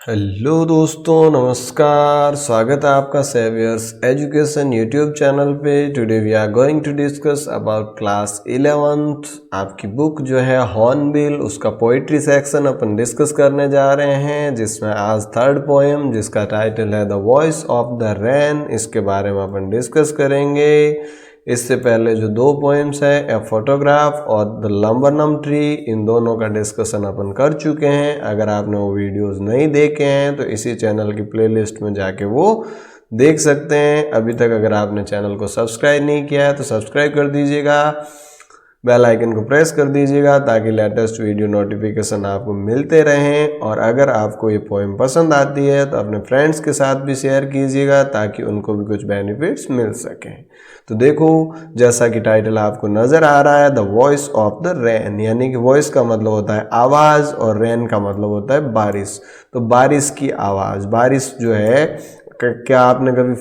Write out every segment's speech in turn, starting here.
Hello दोस्तों, नमस्कार। स्वागत है आपका सेवियर्स एजुकेशन यूट्यूब चैनल पे। Today we are going to discuss about class 11th। आपकी बुक जो है हॉर्नबिल, उसका पोइट्री सेक्शन अपन डिस्कस करने जा रहे हैं, जिसमें आज थर्ड पोएम जिसका टाइटल है the voice of the rain, इसके बारे में अपन डिस्कस करेंगे। इससे पहले जो दो पोएम्स है ए फोटोग्राफ और द लंबरनम ट्री, इन दोनों का डिस्कशन अपन कर चुके हैं। अगर आपने वो वीडियोस नहीं देखे हैं तो इसी चैनल की प्लेलिस्ट में जाके वो देख सकते हैं। अभी तक अगर आपने चैनल को सब्सक्राइब नहीं किया है तो सब्सक्राइब कर दीजिएगा, बेल आइकन को प्रेस कर दीजिएगा ताकि लेटेस्ट वीडियो नोटिफिकेशन आपको मिलते रहें। और अगर आपको ये पोएम पसंद आती है तो अपने फ्रेंड्स के साथ भी शेयर कीजिएगा ताकि उनको भी कुछ बेनिफिट्स मिल सकें। तो देखो, जैसा कि टाइटल आपको नज़र आ रहा है, the voice of the rain, यानी कि वॉइस का मतलब होता है आवाज़ और रेन का मतलब होता है बारिश। तो बारिश की आवाज़, बारिश जो है, क्या आपने कभी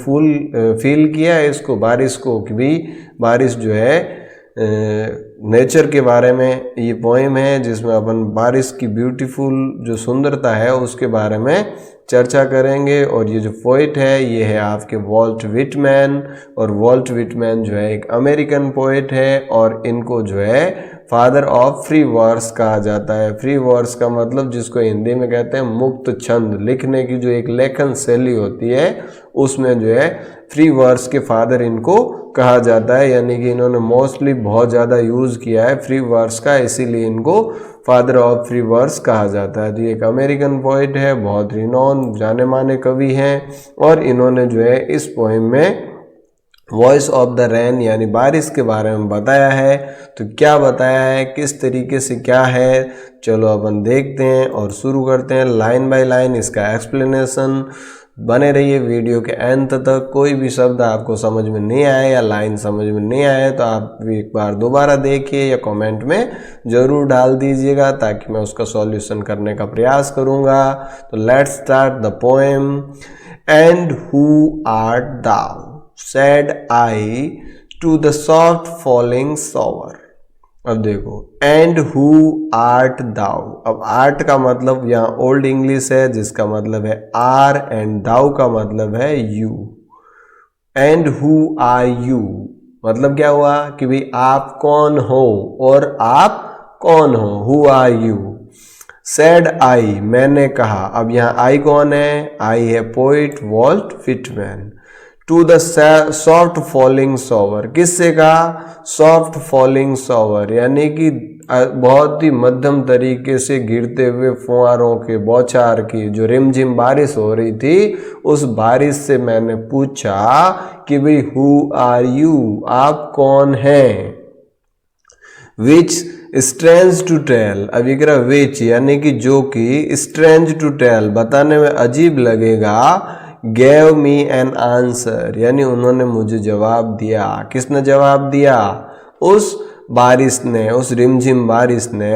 फील किया है इसको, बारिश को, कि भी बारिश जो है नेचर के बारे में ये पोएम है जिसमें अपन बारिश की ब्यूटीफुल जो सुंदरता है उसके बारे में चर्चा करेंगे। और ये जो पोइट है ये है आपके वॉल्ट विटमैन, और वॉल्ट विटमैन जो है एक अमेरिकन पोइट है और इनको जो है फादर ऑफ फ्री वर्स कहा जाता है। फ्री वर्स का मतलब जिसको हिंदी में कहते हैं मुक्त छंद, लिखने की जो एक लेखन शैली होती है उसमें जो है फ्री वर्स के फादर इनको कहा जाता है। यानी कि इन्होंने मोस्टली बहुत ज़्यादा यूज़ किया है फ्री वर्स का, इसीलिए इनको फादर ऑफ फ्री वर्स कहा जाता है। तो ये एक अमेरिकन पोइट है, बहुत रिनोन जाने माने कवि हैं, और इन्होंने जो है इस पोएम में वॉइस ऑफ द रेन यानी बारिश के बारे में बताया है। तो क्या बताया है, किस तरीके से, क्या है, चलो अपन देखते हैं और शुरू करते हैं लाइन बाय लाइन इसका एक्सप्लेनेशन। बने रहिए वीडियो के अंत तक। कोई भी शब्द आपको समझ में नहीं आए या लाइन समझ में नहीं आए तो आप एक बार दोबारा देखिए या कमेंट में ज़रूर डाल दीजिएगा ताकि मैं उसका सॉल्यूशन करने का प्रयास करूँगा। तो let's start the poem. And who art thou said I to the soft falling shower। अब देखो, एंड हु आर्ट दाउ। अब आर्ट का मतलब यहाँ ओल्ड इंग्लिश है जिसका मतलब है आर, एंड दाउ का मतलब है you. And who are you मतलब क्या हुआ कि भाई आप कौन हो और आप कौन हो, who are you. Said I मैंने कहा। अब यहाँ आई कौन है, आई है poet Walt Whitman. To the soft falling shower, किससे कहा, सॉफ्ट फॉलिंग शॉवर, यानी कि बहुत ही मध्यम तरीके से गिरते हुए फुहारों के बौछार की जो रिमझिम बारिश हो रही थी, उस बारिश से मैंने पूछा कि भाई हु आर यू, आप कौन हैं। विच स्ट्रेंज टू टेल, अब ये कह विच यानी कि जो कि, स्ट्रेंज टू टेल बताने में अजीब लगेगा, gave me an answer यानी उन्होंने मुझे जवाब दिया। किसने जवाब दिया, उस बारिश ने, उस रिमझिम बारिश ने।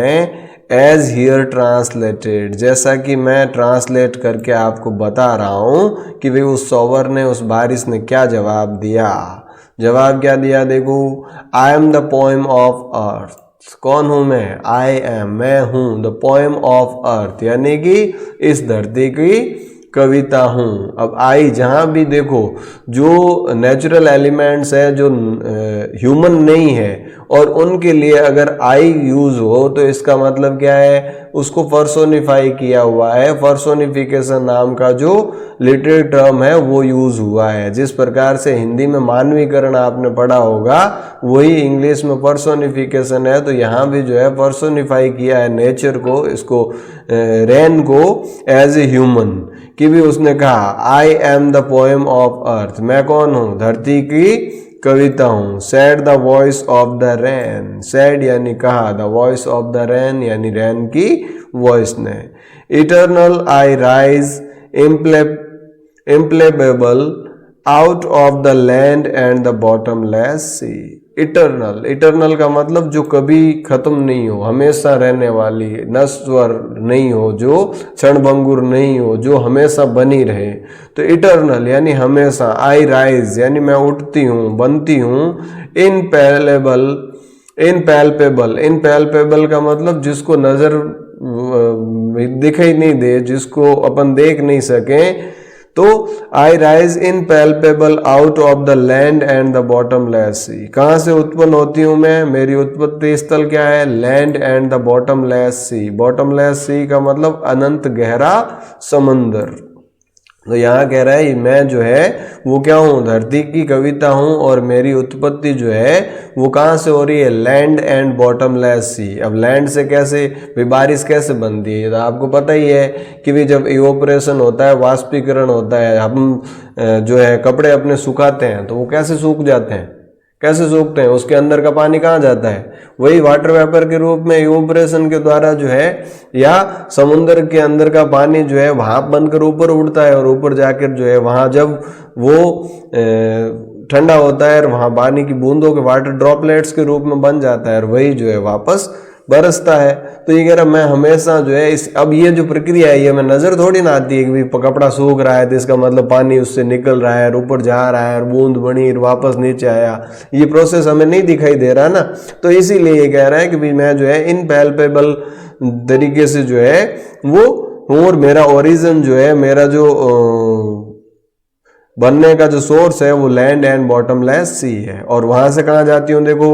एज हियर ट्रांसलेटेड, जैसा कि मैं ट्रांसलेट करके आपको बता रहा हूँ कि भाई उस शॉवर ने, उस बारिश ने क्या जवाब दिया। जवाब क्या दिया, देखो, आई एम द पोएम ऑफ अर्थ। कौन हूँ मैं, आई एम, मैं हूँ, द पोएम ऑफ अर्थ यानी कि इस धरती की कविता हूँ। अब आई, जहाँ भी देखो जो नेचुरल एलिमेंट्स है जो ह्यूमन नहीं है और उनके लिए अगर आई यूज हो तो इसका मतलब क्या है, उसको पर्सोनिफाई किया हुआ है। पर्सोनिफिकेशन नाम का जो लिटरेरी टर्म है वो यूज हुआ है। जिस प्रकार से हिंदी में मानवीकरण आपने पढ़ा होगा वही इंग्लिश में पर्सोनिफिकेशन है। तो यहाँ भी जो है पर्सोनिफाई किया है नेचर को, इसको रेन को एज ए ह्यूमन, कि भी उसने कहा I am the poem of earth, मैं कौन हूँ, धरती की कविता हूँ। Said the voice of the rain, said यानी कहा, the voice of the rain यानी रेन की वॉइस ने। Eternal I rise impalpable out of the land and the bottomless sea. Eternal, eternal का मतलब जो कभी खत्म नहीं हो, हमेशा रहने वाली, नश्वर नहीं हो, जो क्षणभंगुर नहीं हो, जो हमेशा बनी रहे। तो इटर्नल यानी हमेशा। आई राइज यानी मैं उठती हूँ, बनती हूँ। इनपैल्पेबल, इनपैल्पेबल का मतलब जिसको नज़र दिखाई नहीं दे, जिसको अपन देख नहीं सकें, तो I rise impalpable out of the land and the bottomless sea. कहाँ से उत्पन्न होती हूँ मैं? मेरी उत्पत्ति स्थल क्या है? Land and the bottomless sea. Bottomless sea का मतलब अनंत गहरा समुंदर। तो यहाँ कह रहा है मैं जो है वो क्या हूँ? धरती की कविता हूँ, और मेरी उत्पत्ति जो है वो कहाँ से हो रही है? लैंड एंड बॉटमलेस सी। अब लैंड से कैसे भाई बारिश कैसे बनती है? तो आपको पता ही है कि भाई जब इवोपरेशन होता है, वाष्पीकरण होता है, हम जो है कपड़े अपने सुखाते हैं तो वो कैसे सूख जाते हैं? कैसे सूखते हैं? उसके अंदर का पानी कहाँ जाता है? वही वाटर वेपर के रूप में इवोपरेशन के द्वारा जो है, या समुद्र के अंदर का पानी जो है भाप बनकर ऊपर उड़ता है, और ऊपर जाकर जो है वहाँ जब वो ठंडा होता है और वहाँ पानी की बूंदों के वाटर ड्रॉपलेट्स के रूप में बन जाता है, और वही जो है वापस बरसता है। तो ये कह रहा मैं हमेशा जो है अब ये जो प्रक्रिया है ये हमें नजर थोड़ी ना आती है कि भाई कपड़ा सूख रहा है तो इसका मतलब पानी उससे निकल रहा है और ऊपर जा रहा है और बूंद बनी और वापस नीचे आया, ये प्रोसेस हमें नहीं दिखाई दे रहा ना। तो इसीलिए ये कह रहा है कि भाई मैं जो है इनपैल्पेबल तरीके से जो है वो हूँ, और मेरा ओरिजिन जो है, मेरा जो बनने का जो सोर्स है वो लैंड एंड बॉटमलेस सी है। और वहां से कहाँ जाती हूँ? देखो,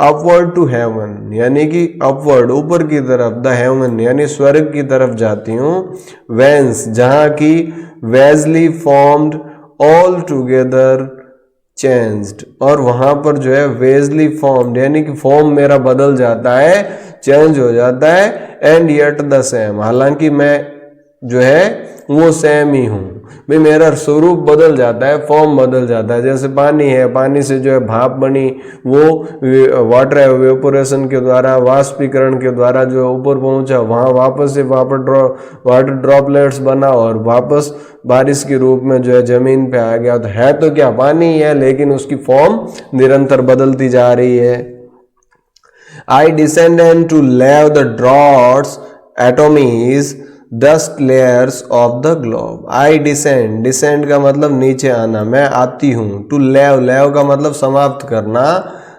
अपवर्ड टू हेवन, यानी कि अपवर्ड ऊपर की तरफ, द हेवन यानी स्वर्ग की तरफ जाती हूँ। वेंस जहाँ की Wesley formed all together changed, और वहां पर जो है वेजली फॉर्म्ड यानी कि फॉर्म मेरा बदल जाता है, चेंज हो जाता है, एंड येट द सेम, हालांकि मैं जो है वो सेम ही हूँ। भाई मेरा स्वरूप बदल जाता है, फॉर्म बदल जाता है। जैसे पानी है, पानी से जो है भाप बनी, वो वाटर एवेपोरेशन के द्वारा, वाष्पीकरण के द्वारा जो ऊपर पहुंचा, वहाँ वापस से वाटर ड्रॉपलेट्स बना और वापस बारिश के रूप में जो है जमीन पे आ गया। तो है तो क्या पानी ही है, लेकिन उसकी फॉर्म निरंतर बदलती जा रही है। I descend to lave the droughts atomies dust layers of the globe. I descend, descend का मतलब नीचे आना, मैं आती हूँ। टू लेव, लेव का मतलब समाप्त करना।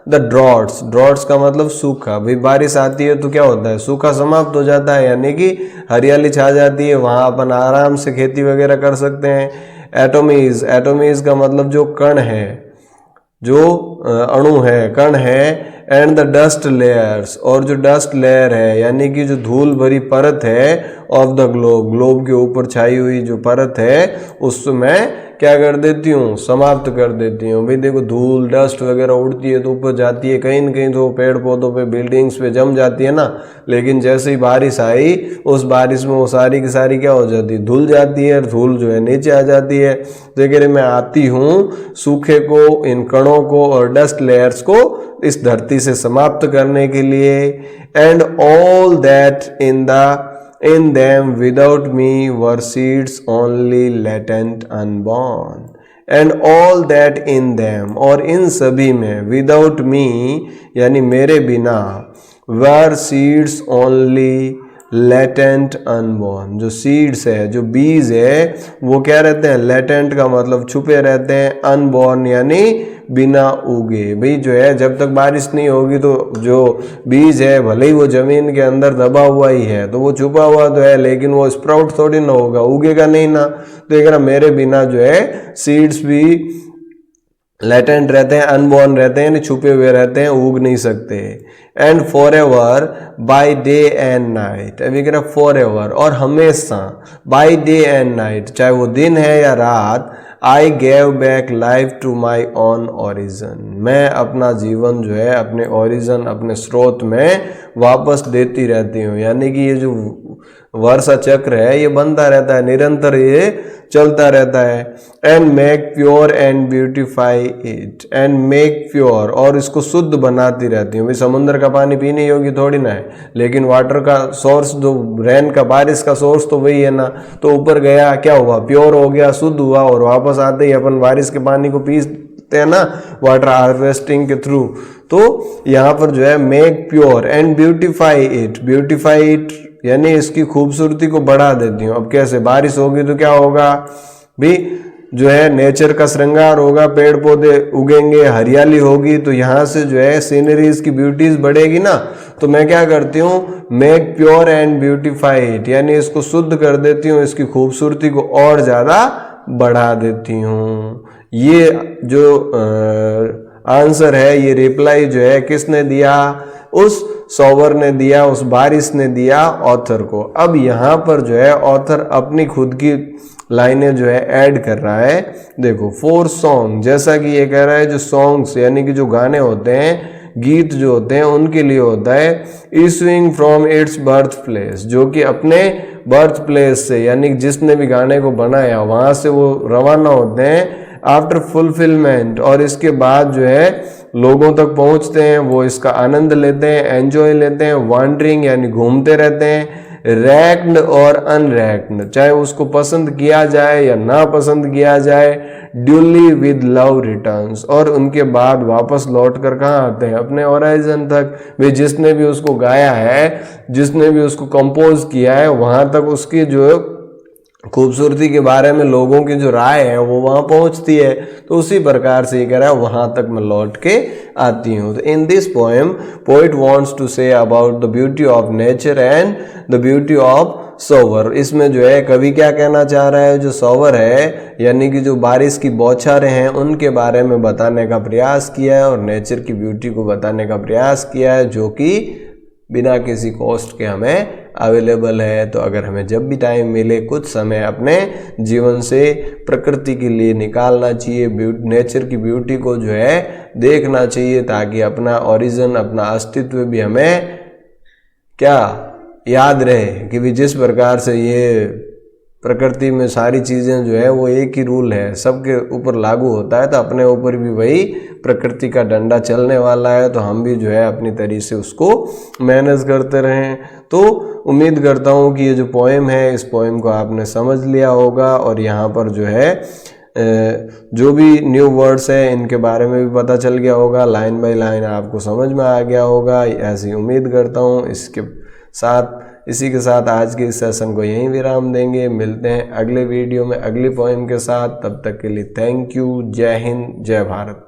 द ड्रॉट्स, ड्रॉट्स का मतलब सूखा। भाई बारिश आती है तो क्या होता है? सूखा समाप्त हो जाता है, यानी कि हरियाली छा जाती है, वहाँ अपन आराम से खेती वगैरह कर सकते हैं। एटोमीज, एटोमीज का मतलब जो कण है, जो अणु है, कण है। एंड द डस्ट लेयर्स, और जो डस्ट लेयर है यानी कि जो धूल भरी परत है, ऑफ द ग्लोब, ग्लोब के ऊपर छाई हुई जो परत है उसको मैं क्या कर देती हूँ? समाप्त कर देती हूँ। भाई देखो धूल डस्ट वगैरह उड़ती है तो ऊपर जाती है, कहीं न कहीं तो पेड़ पौधों पे, बिल्डिंग्स पे जम जाती है ना, लेकिन जैसे ही बारिश आई उस बारिश में वो सारी की सारी क्या हो जाती है? धुल जाती है, और धूल जो है नीचे आ जाती है। तो ये कह रहे मैं आती हूँ सूखे को, इन कणों को और डस्ट लेयर्स को इस धरती से समाप्त करने के लिए। And all that in them without me were seeds only latent unborn, and all that in them, और इन सभी में, without me यानी मेरे बिना, were seeds only latent unborn, जो सीड्स है, जो बीज है, वो क्या रहते हैं? लेटेंट का मतलब छुपे रहते हैं, अनबॉर्न यानी बिना उगे। भाई जो है जब तक बारिश नहीं होगी तो जो बीज है भले ही वो जमीन के अंदर दबा हुआ ही है, तो वो छुपा हुआ तो है, लेकिन वो स्प्राउट थोड़ी ना होगा, उगेगा नहीं ना। तो एक मेरे बिना जो है सीड्स भी लेटेंट रहते हैं, अनबॉर्न रहते हैं, यानी छुपे हुए रहते हैं, उग नहीं सकते। And for ever by day and night, अभी कह रहा फॉर एवर, और हमेशा, बाई डे एंड नाइट, चाहे वो दिन है या रात, I gave back life to my own origin, मैं अपना जीवन जो है अपने ओरिजिन, अपने स्रोत में वापस देती रहती हूँ। यानी कि ये जो वर्षा चक्र है ये बनता रहता है, निरंतर ये चलता रहता है। And make pure and beautify it, and make pure, और इसको शुद्ध बनाती रहती हूँ। भाई समुद्र का पानी पीने योग्य थोड़ी ना है, लेकिन वाटर का सोर्स, जो रेन का, बारिश का सोर्स तो वही है ना। तो ऊपर गया, क्या हुआ? प्योर हो गया, शुद्ध हुआ, और वापस आते ही अपन बारिश के पानी को पीते हैं ना, वाटर हार्वेस्टिंग के थ्रू। तो यहाँ पर जो है make pure and beautify it, beautify it यानी इसकी खूबसूरती को बढ़ा देती हूँ। अब कैसे? बारिश होगी तो क्या होगा भी? जो है नेचर का श्रृंगार होगा, पेड़ पौधे उगेंगे, हरियाली होगी, तो यहाँ से जो है सीनरीज की ब्यूटीज बढ़ेगी ना। तो मैं क्या करती हूँ, make pure and beautify it, यानी इसको शुद्ध कर देती हूँ, इसकी खूबसूरती को और ज़्यादा बढ़ा देती हूँ। ये जो आंसर है, ये रिप्लाई जो है किसने दिया, उस सॉवर ने दिया, उस बारिश ने दिया ऑथर को। अब यहाँ पर जो है ऑथर अपनी खुद की लाइनें जो है ऐड कर रहा है। देखो, फॉर सॉन्ग, जैसा कि ये कह रहा है, जो सॉन्ग्स यानी कि जो गाने होते हैं, गीत जो होते हैं, उनके लिए होता है issuing from its birth place, जो कि अपने बर्थ प्लेस से, यानी जिसने भी गाने को बनाया वहाँ से वो रवाना होते हैं आफ्टर फुलफिलमेंट, और इसके बाद जो है लोगों तक पहुँचते हैं, वो इसका आनंद लेते हैं, एंजॉय लेते हैं, वांडरिंग यानी घूमते रहते हैं, रैक्ड और अनरैक्ड, चाहे उसको पसंद किया जाए या ना पसंद किया जाए, ड्यूली विद लव रिटर्न्स, और उनके बाद वापस लौट कर कहाँ आते हैं, अपने ओराइजन तक। वे जिसने भी उसको गाया है, जिसने भी उसको कंपोज किया है, वहाँ तक उसकी जो खूबसूरती के बारे में लोगों की जो राय है वो वहाँ पहुँचती है। तो उसी प्रकार से ये कह रहा है वहाँ तक मैं लौट के आती हूँ। तो in this poem poet wants to say about the beauty of nature and the beauty of shower. इसमें जो है कवि क्या कहना चाह रहा है, जो सोवर है यानी कि जो बारिश की बौछारें हैं उनके बारे में बताने का प्रयास किया है, और नेचर की ब्यूटी को बताने का प्रयास किया है, जो कि बिना किसी कॉस्ट के हमें अवेलेबल है। तो अगर हमें जब भी टाइम मिले कुछ समय अपने जीवन से प्रकृति के लिए निकालना चाहिए, नेचर की ब्यूटी को जो है देखना चाहिए, ताकि अपना ओरिजिन, अपना अस्तित्व भी हमें क्या याद रहे कि भी जिस प्रकार से ये प्रकृति में सारी चीज़ें जो है वो एक ही रूल है, सबके ऊपर लागू होता है, तो अपने ऊपर भी वही प्रकृति का डंडा चलने वाला है। तो हम भी जो है अपनी तरीके से उसको मैनेज करते रहें। तो उम्मीद करता हूँ कि ये जो पोएम है, इस पोएम को आपने समझ लिया होगा, और यहाँ पर जो है जो भी न्यू वर्ड्स हैं इनके बारे में भी पता चल गया होगा, लाइन बाय लाइन आपको समझ में आ गया होगा, ऐसी उम्मीद करता हूँ। इसी के साथ आज के इस सेशन को यहीं विराम देंगे। मिलते हैं अगले वीडियो में अगली पोएम के साथ। तब तक के लिए थैंक यू। जय हिंद, जय भारत।